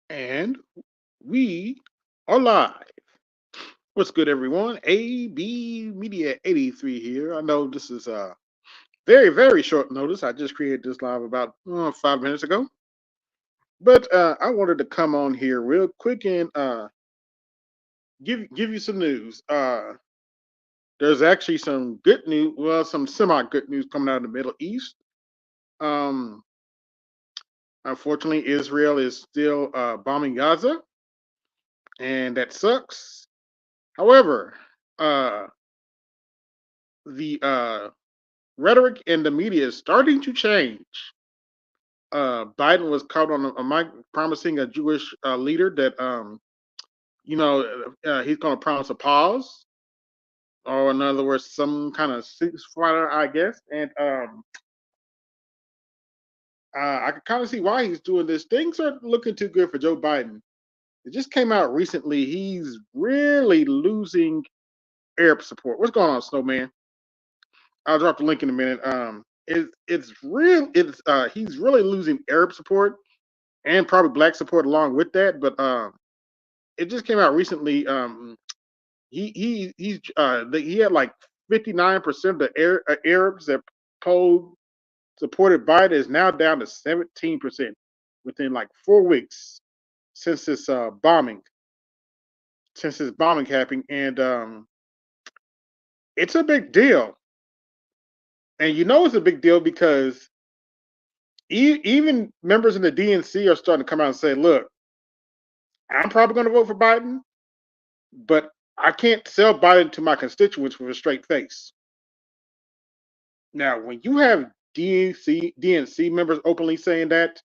And we are live. What's good, everyone? AB Media 83 here. I know this is very, very short notice. I just created this live about 5 minutes ago. But I wanted to come on here real quick and give you some news. There's actually some good news, well, some semi good news coming out of the Middle East. Um, Unfortunately, Israel is still bombing Gaza, and that sucks. However, uh, the rhetoric in the media is starting to change. Biden was caught on a mic promising a Jewish leader that, he's going to promise a pause, or in other words, some kind of ceasefire, I guess. And I can kind of see why he's doing this. Things are looking too good for Joe Biden. It just came out recently. He's really losing Arab support. What's going on, Snowman? I'll drop the link in a minute. He's really losing Arab support and probably black support along with that. But it just came out recently. He had like 59% of the Arabs that polled supported Biden is now down to 17% within like 4 weeks since this bombing happened, and it's a big deal. And you know it's a big deal because even members in the DNC are starting to come out and say, "Look, I'm probably going to vote for Biden, but I can't sell Biden to my constituents with a straight face." Now, when you have DNC members openly saying that,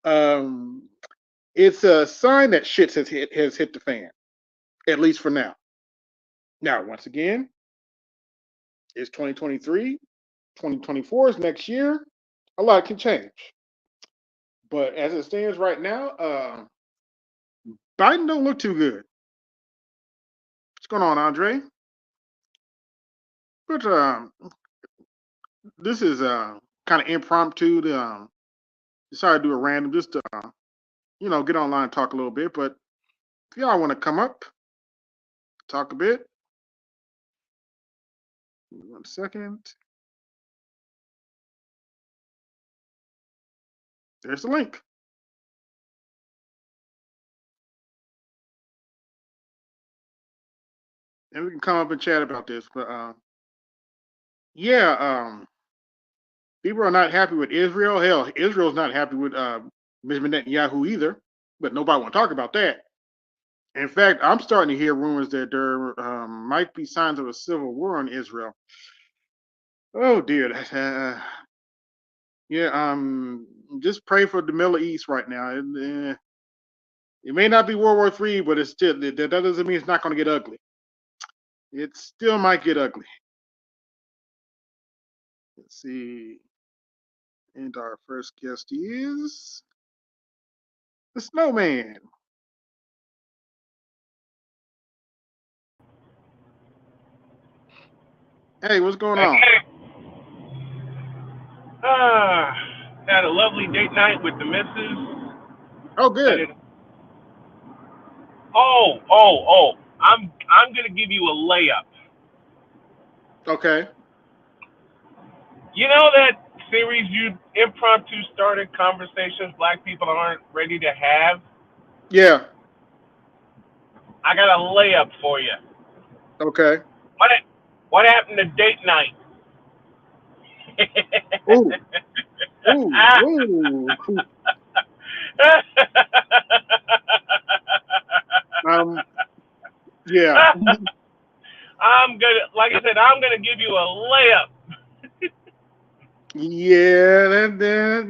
um, it's a sign that shit has hit the fan, at least for now. Now, once again, it's 2023, 2024 is next year. A lot can change, but as it stands right now, Biden don't look too good. What's going on, Andre? But this is kind of impromptu. Decided to do a random just to get online and talk a little bit. But if y'all want to come up, talk a bit. 1 second. There's the link. And we can come up and chat about this. But yeah, people are not happy with Israel. Hell, Israel's not happy with Benjamin Netanyahu either. But nobody want to talk about that. In fact, I'm starting to hear rumors that there might be signs of a civil war in Israel. Oh dear. Yeah. Just pray for the Middle East right now. It may not be World War III, but it's still that doesn't mean it's not going to get ugly. It still might get ugly. Let's see. And our first guest is the Snowman. Hey, what's going on? Ah, had a lovely date night with the missus. Oh, Had good. it. Oh. I'm gonna give you a layup. Okay. You know that series you impromptu started conversations black people aren't ready to have. Yeah. I got a layup for you. Okay. What what happened to date night? Ooh. Ooh. Ooh. Um. Yeah. Like I said, I'm gonna give you a layup. Yeah.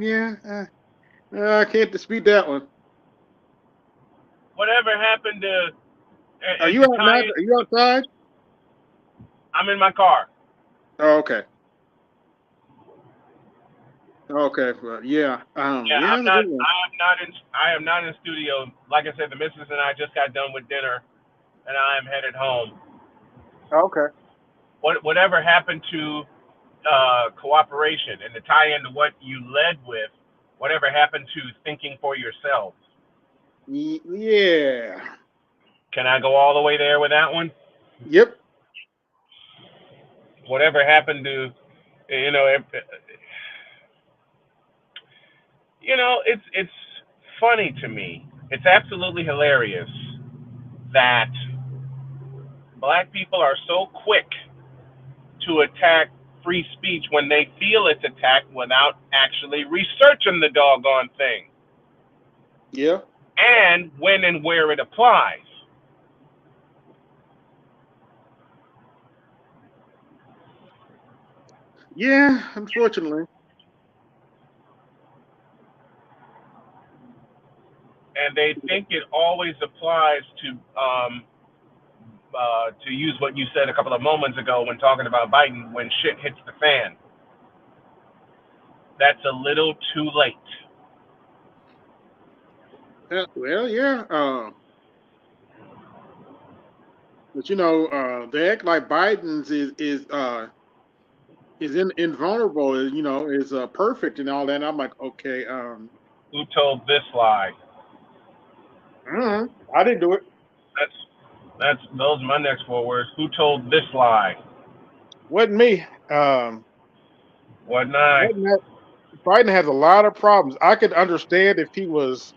Yeah. I can't dispute that one. Whatever happened to Are you the out now? tie? Are you outside? I'm in my car. Oh, okay. Okay. Well, yeah. Yeah, Yeah, I'm that's a not. good one. I am not in studio. Like I said, the missus and I just got done with dinner, and I am headed home. Okay. Whatever happened to cooperation and to tie into what you led with? Whatever happened to thinking for yourselves? Yeah. Can I go all the way there with that one? Yep. Whatever happened to, you know, it's funny to me. It's absolutely hilarious that black people are so quick to attack free speech when they feel it's attacked without actually researching the doggone thing Yeah. and when and where it applies. Yeah. Unfortunately. And they think it always applies to use what you said a couple of moments ago when talking about Biden when shit hits the fan. That's a little too late. Well, yeah. But they act like Biden's is invulnerable. Is perfect and all that. And I'm like, okay. Who told this lie? I didn't do it. That's those are my next four words. Who told this lie? Wasn't me. Wasn't I? Wasn't that, Biden has a lot of problems. I could understand if he was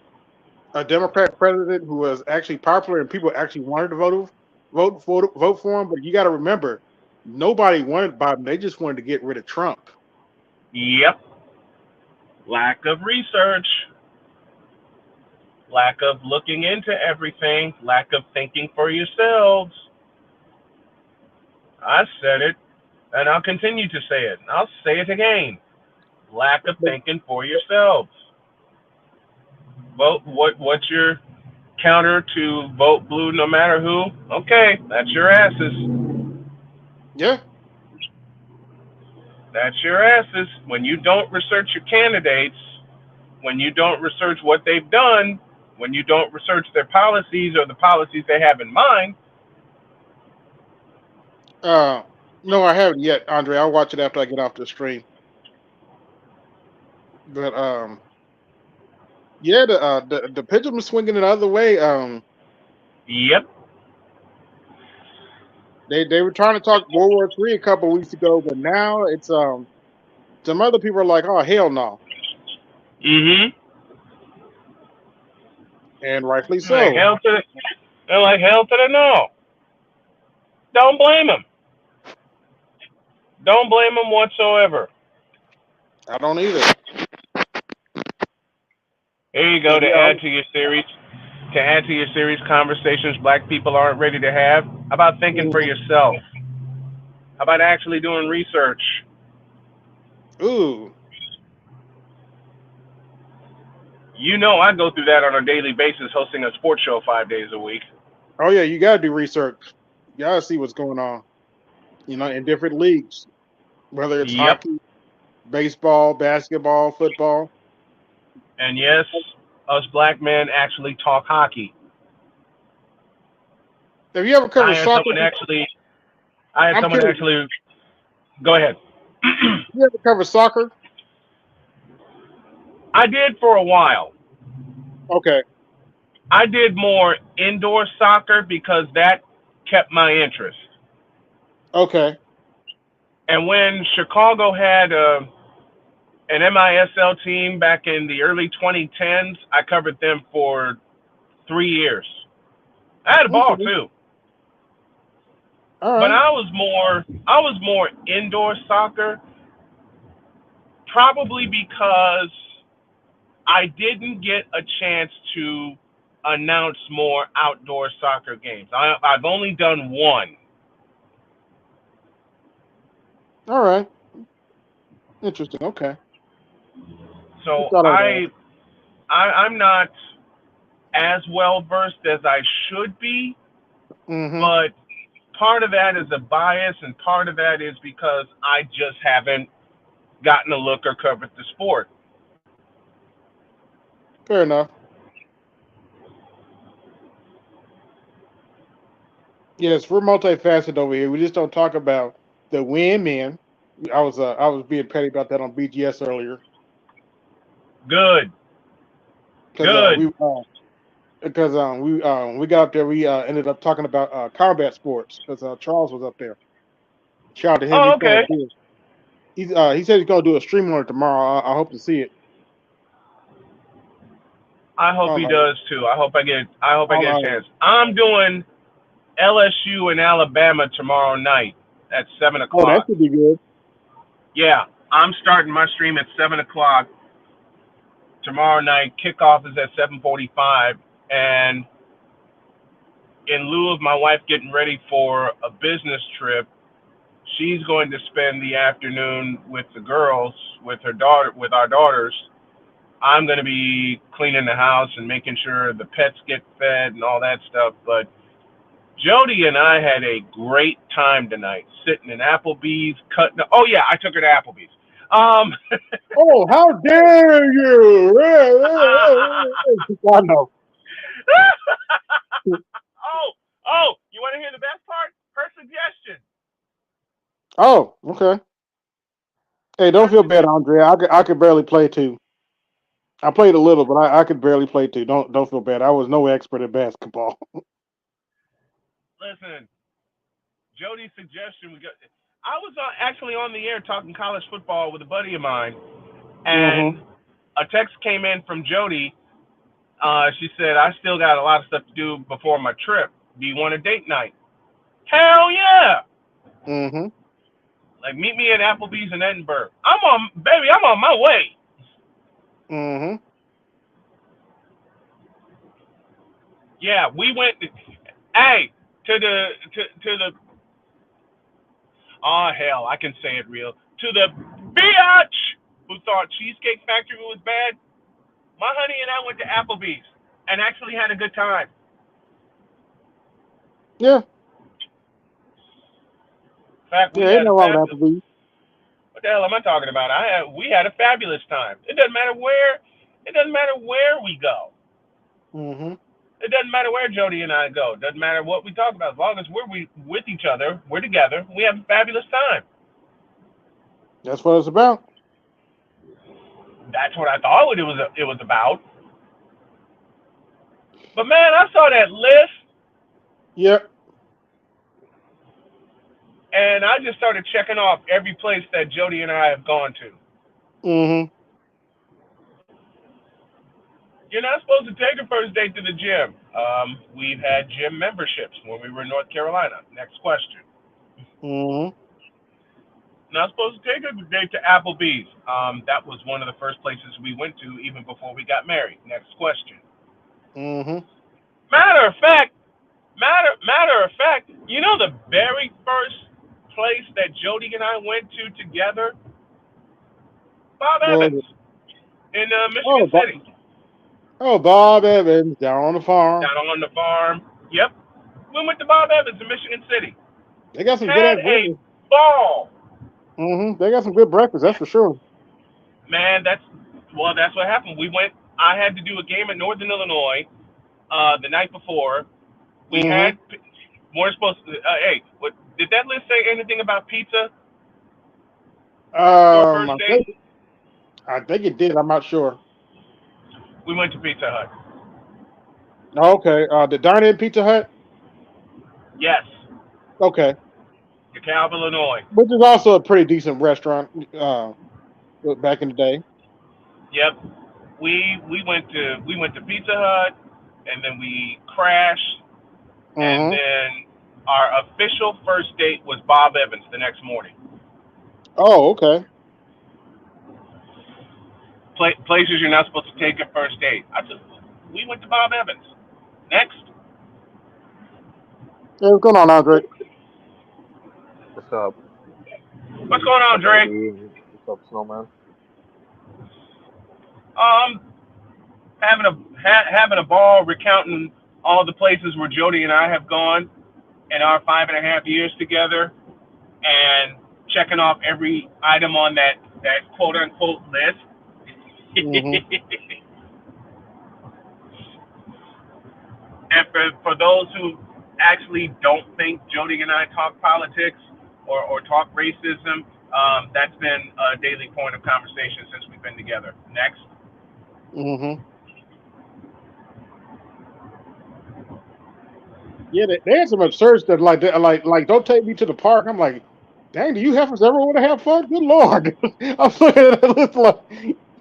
a Democrat president who was actually popular and people actually wanted to vote for him. But you got to remember, nobody wanted Biden. They just wanted to get rid of Trump. Yep. Lack of research. Lack of looking into everything. Lack of thinking for yourselves. I said it, and I'll continue to say it. I'll say it again. Lack of thinking for yourselves. Vote what's your counter to vote blue no matter who? Okay, that's your asses. Yeah. That's your asses. When you don't research your candidates, when you don't research what they've done, when you don't research their policies or the policies they have in mind. No, I haven't yet, Andre. I'll watch it after I get off the stream. But yeah, the pendulum is swinging the other way. Yep. They were trying to talk World War III a couple of weeks ago, but now it's some other people are like, oh hell no, Mhm. and rightfully They're like so. hell to the, they're like hell to the no. Don't blame them. Don't blame them whatsoever. I don't either. Here you go But to yeah, add to your series. To add to your series, conversations black people aren't ready to have. How about thinking for yourself? How about actually doing research? ooh, You know I go through that on a daily basis hosting a sports show 5 days a week. oh yeah, you gotta do research. You gotta see what's going on. In different leagues, whether it's Yep. hockey, baseball, basketball, football. And yes, us black men actually talk hockey. Have you ever I covered had soccer? someone actually I had I'm someone curious. actually go ahead. You ever cover soccer? I did for a while. Okay. I did more indoor soccer because that kept my interest. Okay. And when Chicago had an MISL team back in the early 2010s, I covered them for 3 years. I had a ball Okay. too, All but right. I was more indoor soccer, probably because I didn't get a chance to announce more outdoor soccer games. I've only done one. All right. Interesting. Okay. I So thought I'd I'm not as well versed as I should be, Mm-hmm. but part of that is a bias, and part of that is because I just haven't gotten a look or covered the sport. Fair enough. Yes, we're multifaceted over here. We just don't talk about the women. I was being petty about that on BGS earlier Good, because good. because we got up there. We ended up talking about combat sports because Charles was up there. Shout out to him. Oh, He's gonna okay. do it. He said he's gonna do a stream on it tomorrow. I hope to see it I hope on he does too. I hope I on get a chance. I'm doing LSU and Alabama tomorrow night at seven oh, that o'clock. should be good. Yeah, I'm starting my stream at 7 o'clock tomorrow night. Kickoff is at 7:45, and in lieu of my wife getting ready for a business trip, she's going to spend the afternoon with the girls, with our daughters. I'm going to be cleaning the house and making sure the pets get fed and all that stuff. But Jody and I had a great time tonight, sitting in Applebee's, cutting. Oh yeah, I took her to Applebee's. Um, Oh, how dare you! I know. you want to hear the best part? Her suggestion. Oh, okay. Hey, don't feel bad, Andrea. I could barely play too. I played a little, but I could barely play too. Don't feel bad. I was no expert at basketball. Listen, Jody's suggestion. I was actually on the air talking college football with a buddy of mine, and Mm-hmm. a text came in from Jody. She said, "I still got a lot of stuff to do before my trip. Do you want a date night?" Hell yeah! Mm-hmm. Like, meet me at Applebee's in Edinburgh. I'm on my way. Mm-hmm. Yeah, we went. Hey, to the. Oh hell, I can say it real. To the biatch who thought Cheesecake Factory was bad. My honey and I went to Applebee's and actually had a good time. Yeah. In fact, we Yeah, ain't had a no wrong with fabulous. Applebee's. What the hell am I talking about? We had a fabulous time. It doesn't matter where. It doesn't matter where we go. Mm-hmm. It doesn't matter where Jody and I go. It doesn't matter what we talk about. As long as with each other, we're together. We have a fabulous time. That's what it's about. That's what I thought it was about. But man, I saw that list Yep. and I just started checking off every place that Jody and I have gone to. Mm-hmm. You're not supposed to take a first date to the gym. We've had gym memberships when we were in North Carolina. Next question. Mm-hmm. Not supposed to take a date to Applebee's. That was one of the first places we went to even before we got married. Next question. Mm-hmm. Matter of fact, matter of fact, you know the very first place that Jody and I went to together? Bob Well, Evans in oh, Michigan City. Bob Evans down on the farm. Down on the farm. Yep. We went to Bob Evans in Michigan City. They got some good Had ass a breakfast. ball. Mm-hmm. They got some good breakfast, that's for sure. Man, that's what happened. We went. I had to do a game in Northern Illinois the night before. We Mm-hmm. had weren't supposed to. Hey, what did that list say anything about pizza for a first I date? think it did. I'm not sure. We went to Pizza Hut. Okay. The Dine In Pizza Hut. Yes, Okay. DeKalb, Illinois. Which is also a pretty decent restaurant. Back in the day. Yep. We went to Pizza Hut, and then we crashed, and Mm-hmm. then our official first date was Bob Evans the next morning. Oh, okay. Places you're not supposed to take a first date. We went to Bob Evans. Next. Hey, what's going on, Andre? What's up? What's going on, What's up, Dre? AD? What's up, Snowman? Um, having a ball recounting all the places where Jody and I have gone in our 5.5 years together, and checking off every item on that quote unquote list. Mm-hmm. And for those who actually don't think Jody and I talk politics or talk racism, that's been a daily point of conversation since we've been together. Next. Mm-hmm. Yeah, they had some absurd stuff like don't take me to the park. I'm like, dang, do you have us ever want to have fun? Good lord! I'm looking at it, it's like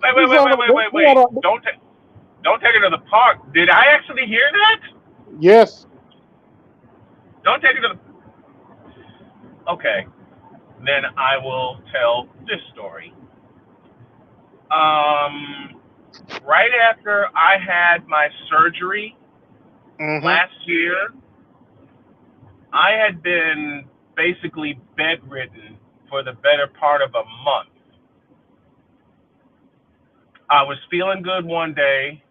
Wait, wait, it's wait, all, wait, wait, wait, they wait. all, Don't take her to the park. Did I actually hear that? yes. Don't take her to the. Okay, then I will tell this story. Um, right after I had my surgery Mm-hmm. last year, I had been basically bedridden for the better part of a month. I was feeling good one day,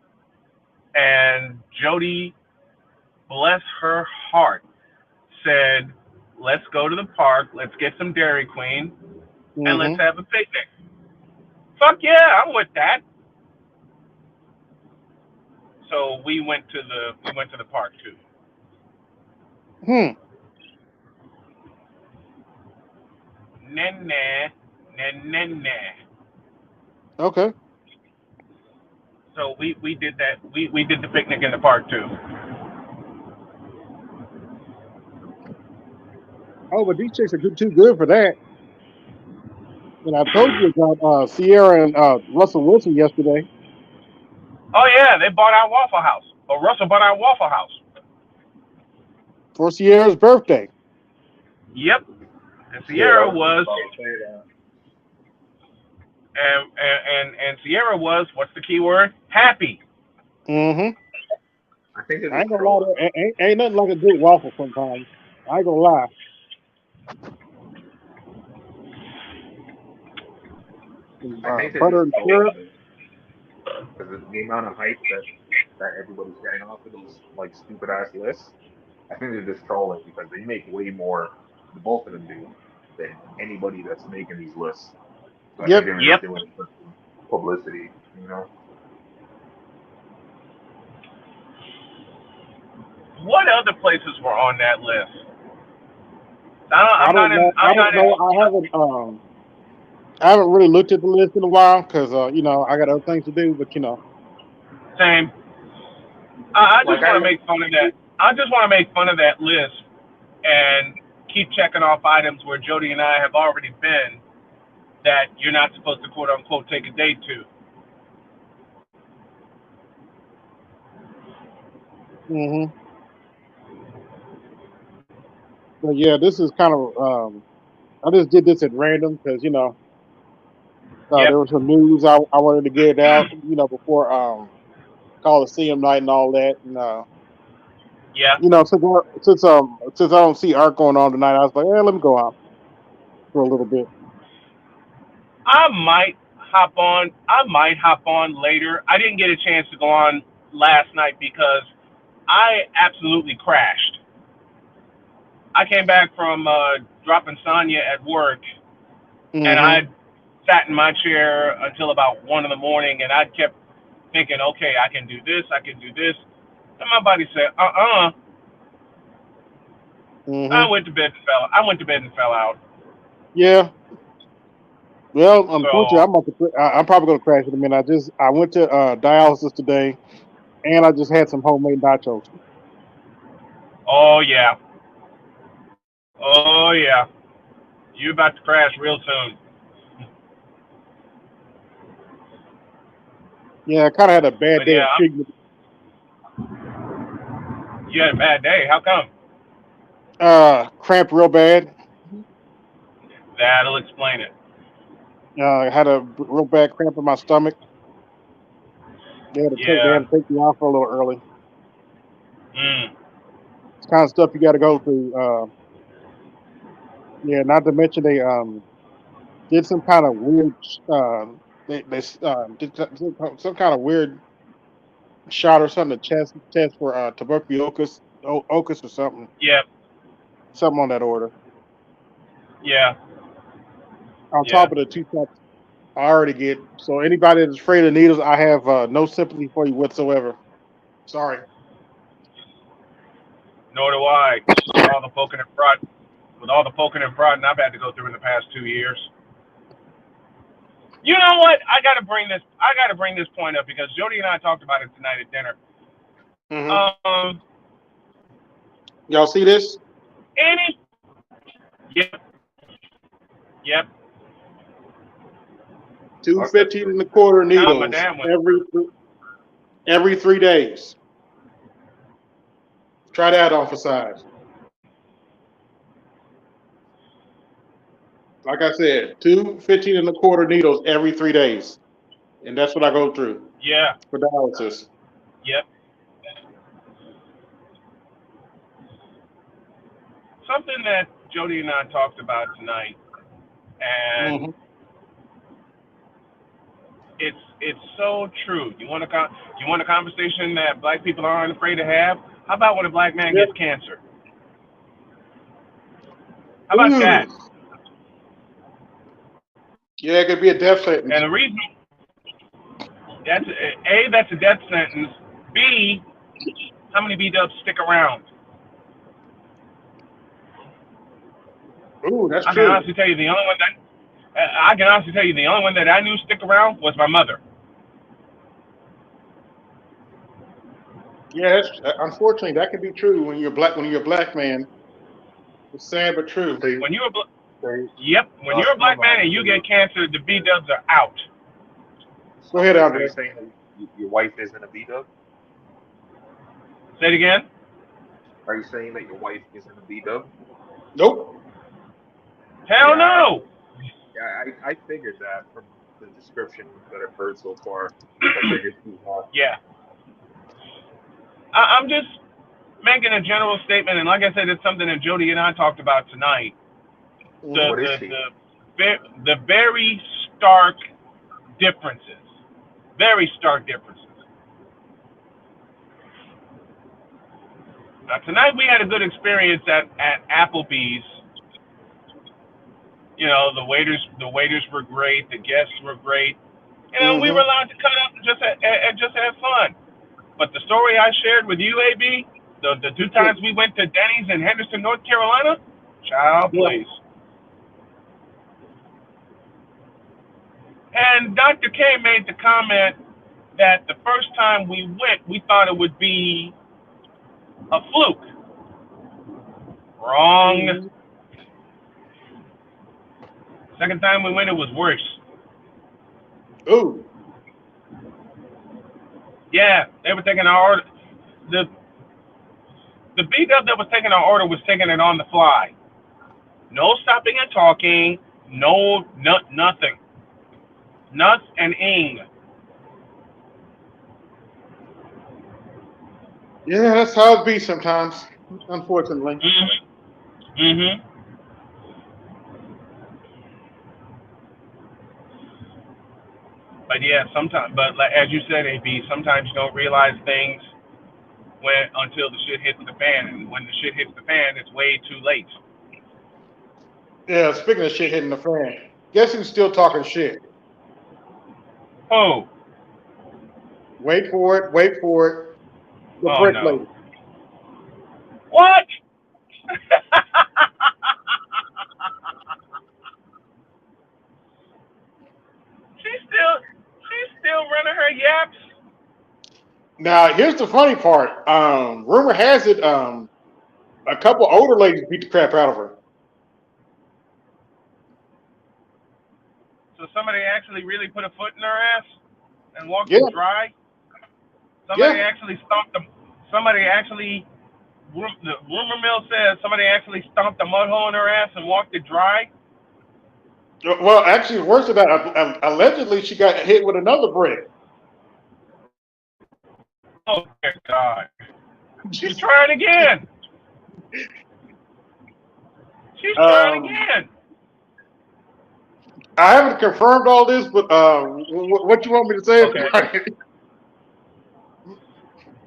and Jody, bless her heart, said, "Let's go to the park. Let's get some Dairy Queen, and let's Mm-hmm. have a picnic." Fuck yeah, I'm with that. So we went to the park too. Hmm. Nah, nah, nah, nah, nah. Okay. So we did that. We did the picnic in the park too. Oh, but these chicks are too good for that. And I told you about Sierra and Russell Wilson yesterday Oh yeah, they bought our Waffle House. Or Russell bought our Waffle House. for Sierra's birthday. Yep. And Shit, I Sierra was just was about to say that. and Sierra was, what's the key word? Happy. Mm-hmm. I think they're I ain't just gonna lie, trolling. ain't nothing like a good waffle sometimes. I ain't gonna lie. Some, I think they're butter just and trolling syrup. because the amount of hype that everybody's getting off of these like stupid ass lists. I think they're just trolling because they make way more. The both of them do than anybody that's making these lists. So I think Yep. they're just Yep. doing it for publicity. You know. What other places were on that list? I I'm not don't in. know. I I'm don't not know. in. I haven't really looked at the list in a while because I got other things to do. But Same. I Like just want to make fun of that. I just want to make fun of that list and keep checking off items where Jody and I have already been that you're not supposed to quote unquote take a date to. hmm but yeah, this is kind of I just did this at random because Yep. there was some news I wanted to get out before Coliseum night and all that. And Yeah. since I don't see Art going on tonight, I was like, let me go out for a little bit. I might hop on. I might hop on later. I didn't get a chance to go on last night because I absolutely crashed. I came back from dropping Sonya at work, and hmm I sat in my chair until about 1 in the morning, and I kept thinking, okay, I can do this, I can do this, and my body said, hmm I went to bed and fell. I went to bed and fell out. Yeah. Well, unfortunately, So, I'm probably gonna crash in a minute. I went to dialysis today, and I just had some homemade nachos. oh yeah, oh yeah, you about to crash real soon. Yeah, I kind of had a bad But day yeah, of treatment. you had a bad day. How come? Cramped real bad. That'll explain it. I had a real bad cramp in my stomach. They Yeah. had to take me off for a little early. Mm. It's kind of stuff you got to go through. Yeah, not to mention they did some kind of weird. They did some kind of weird shot or something to test for tuberculosis, ocus or Yeah. something on that order. Yeah. On Yeah. top of the two shots I already get. So anybody that's afraid of needles, I have no sympathy for you whatsoever. Sorry. Nor do I. With all the poking and prod, with all the poking and prodding I've had to go through in the past 2 years. You know what? I got to bring this. I got to bring this point up because Jody and I talked about it tonight at dinner. hmm Um, Y'all see this? Any? Yep. Yep. Two Fuck, that's 15 crazy. and a quarter Now my needles dad went every 3 days. Try that on for size. Like I said, two 15 and a quarter needles every 3 days. And that's what I go through Yeah. for dialysis. Yep. Something that Jody and I talked about tonight, and Mm-hmm. it's so true. You want a conversation that black people aren't afraid to have? How about when a black man Yep. gets cancer? How about that? Yeah, it could be a death sentence. And the reason that's a death sentence. B, how many B-dubs stick around? Ooh, that's I can true. honestly tell you the only one that I knew stick around was my mother. Yeah, unfortunately, that can be true when you're black. When you're a black man, it's sad but true. When you're Say, when you're a black man and you get cancer, the B-dubs are out. Go ahead, Are Andre. you saying that your wife isn't a B-dub? Say it again. Are you saying that your wife isn't a B-dub? Nope. Hell Yeah, no. I figured that from the description that I've heard so far. I figured she's not. Yeah. I'm just making a general statement, and like I said, it's something that Jody and I talked about tonight. Mm-hmm. What is she? The very stark differences. Very stark differences. Now tonight we had a good experience at Applebee's. You know, the waiters were great, the guests were great. You know, we were Mm-hmm. allowed to cut up and just have fun. But the story I shared with you, AB, the 2 times we went to Denny's in Henderson, North Carolina, child, Yeah. please. And Dr. K made the comment that the first time we went, we thought it would be a fluke. Wrong. Mm-hmm. Second time we went, it was worse. Ooh. Yeah, they were taking our order. The B-dub that was taking our order was taking it on the fly. No stopping and talking. Nothing. Nuts and ing. Yeah, that's how it be sometimes. Unfortunately. Mm-hmm. But yeah, sometimes. But like, as you said, AB, sometimes you don't realize things until the shit hits the fan, and when the shit hits the fan, it's way too late. Yeah. Speaking of shit hitting the fan, guess who's still talking shit? Oh. Wait for it. Wait for it. The Oh brick no. lady. What? she's still running her yaps. Now, here's the funny part. Rumor has it, a couple older ladies beat the crap out of her. So somebody actually really put a foot in her ass and walked Yeah. it dry. Somebody Yeah. actually stomped them. Somebody actually. The rumor mill says somebody actually stomped a mud hole in her ass and walked it dry. Well, actually, worse than that, allegedly she got hit with another brick. Oh dear God! She's trying again. She's trying Um, again. I haven't confirmed all this, but what you want me to say Okay. about it?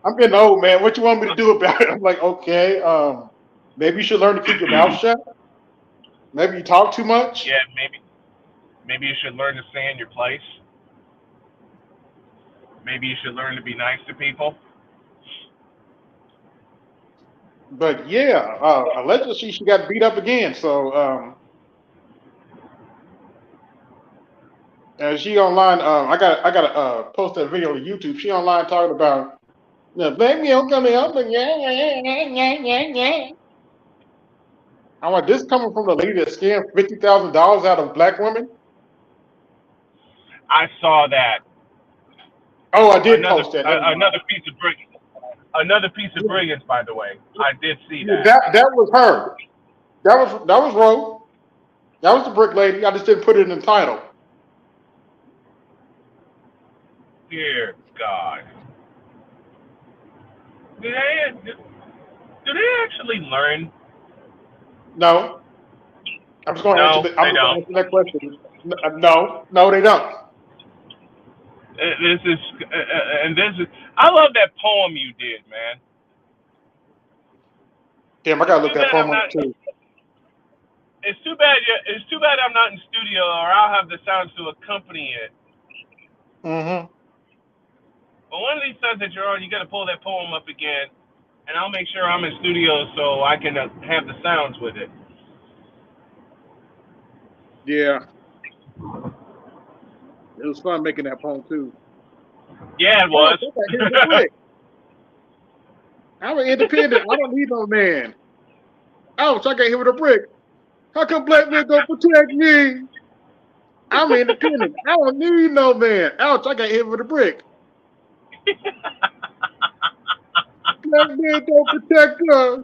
I'm getting old, man. What you want me to do about it? I'm like, okay, maybe you should learn to keep your mouth shut. Maybe you talk too much. Yeah, maybe you should learn to stay in your place. Maybe you should learn to be nice to people. But yeah, allegedly she got beat up again. So and she online. I got post that video on YouTube. She online talking about The black men coming up and yeah. I'm like, this coming from the lady that scammed $50,000 out of black women? I saw that. Oh, I did Another post that. Never mind. another piece of brilliance. Another piece of brilliance, by the way. I did see that. That was her. That was Rose. That was the brick lady. I just didn't put it in the title. Dear God. Do they actually learn? No. I'm just going to No, answer they don't. answer that question. No, they don't. This is, and this is. I love that poem you did, man. Damn, I gotta look that poem up too. It's too bad. It's too bad I'm not in studio, or I'll have the sounds to accompany it. Mm-hmm. But one of these times that you're on, you got to pull that poem up again, and I'll make sure I'm in studio so I can have the sounds with it. Yeah. It was fun making that poem too. Yeah, it was. I'm an independent. I don't need no man. Ouch, I got hit with a brick. How come black men don't protect me? I'm independent. I don't need no man. Ouch, I got hit with a brick. Black men don't protect us.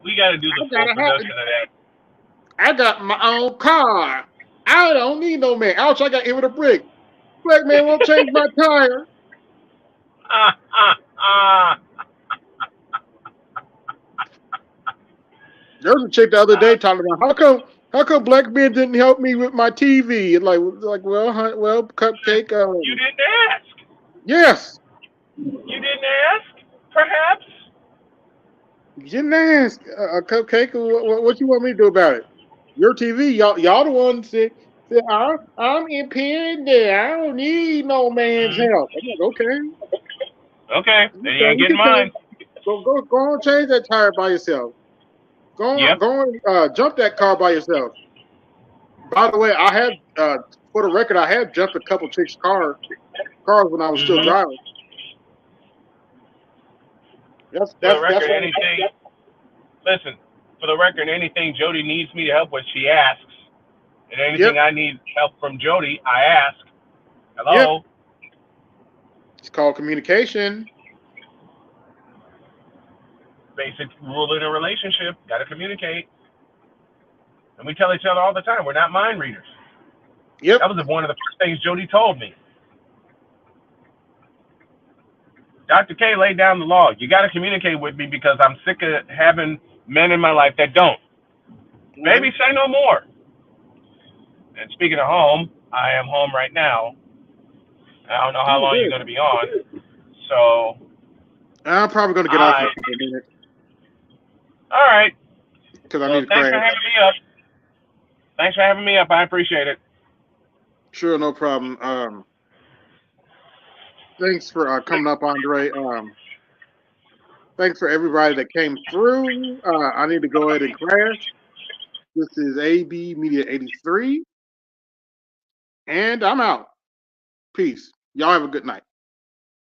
We got to do the full production of that. I got my own car. I don't need no man. Ouch, I got hit with a brick. Black man won't change my tire. There was a chick the other day talking about how come black men didn't help me with my TV? And well, Cupcake. You didn't ask. Yes. You didn't ask, perhaps. You didn't ask, Cupcake. What you want me to do about it? Your TV, y'all the ones that said I'm independent. I don't need no man's help. I'm like, okay. Okay, then you ain't getting mine. Go on, change that tire by yourself. Go on, jump that car by yourself. By the way, I had, for the record, I had jumped a couple chicks' cars when I was still driving. For the record, anything Jody needs me to help with, she asks. And anything I need help from Jody, I ask. Hello? Yep. It's called communication. Basic rule in a relationship. Got to communicate. And we tell each other all the time, we're not mind readers. Yep. That was one of the first things Jody told me. Dr. K laid down the law. You got to communicate with me because I'm sick of having men in my life that don't. Maybe say no more. And speaking of home, I am home right now. I don't know how long you're going to be on. So I'm probably going to get off in a minute. All right. Because I need to crash. Thanks for having me up. Thanks for having me up. I appreciate it. Sure, no problem. Thanks for coming up, Andre. Thanks for everybody that came through. I need to go ahead and crash. This is AB Media 83. And I'm out. Peace. Y'all have a good night.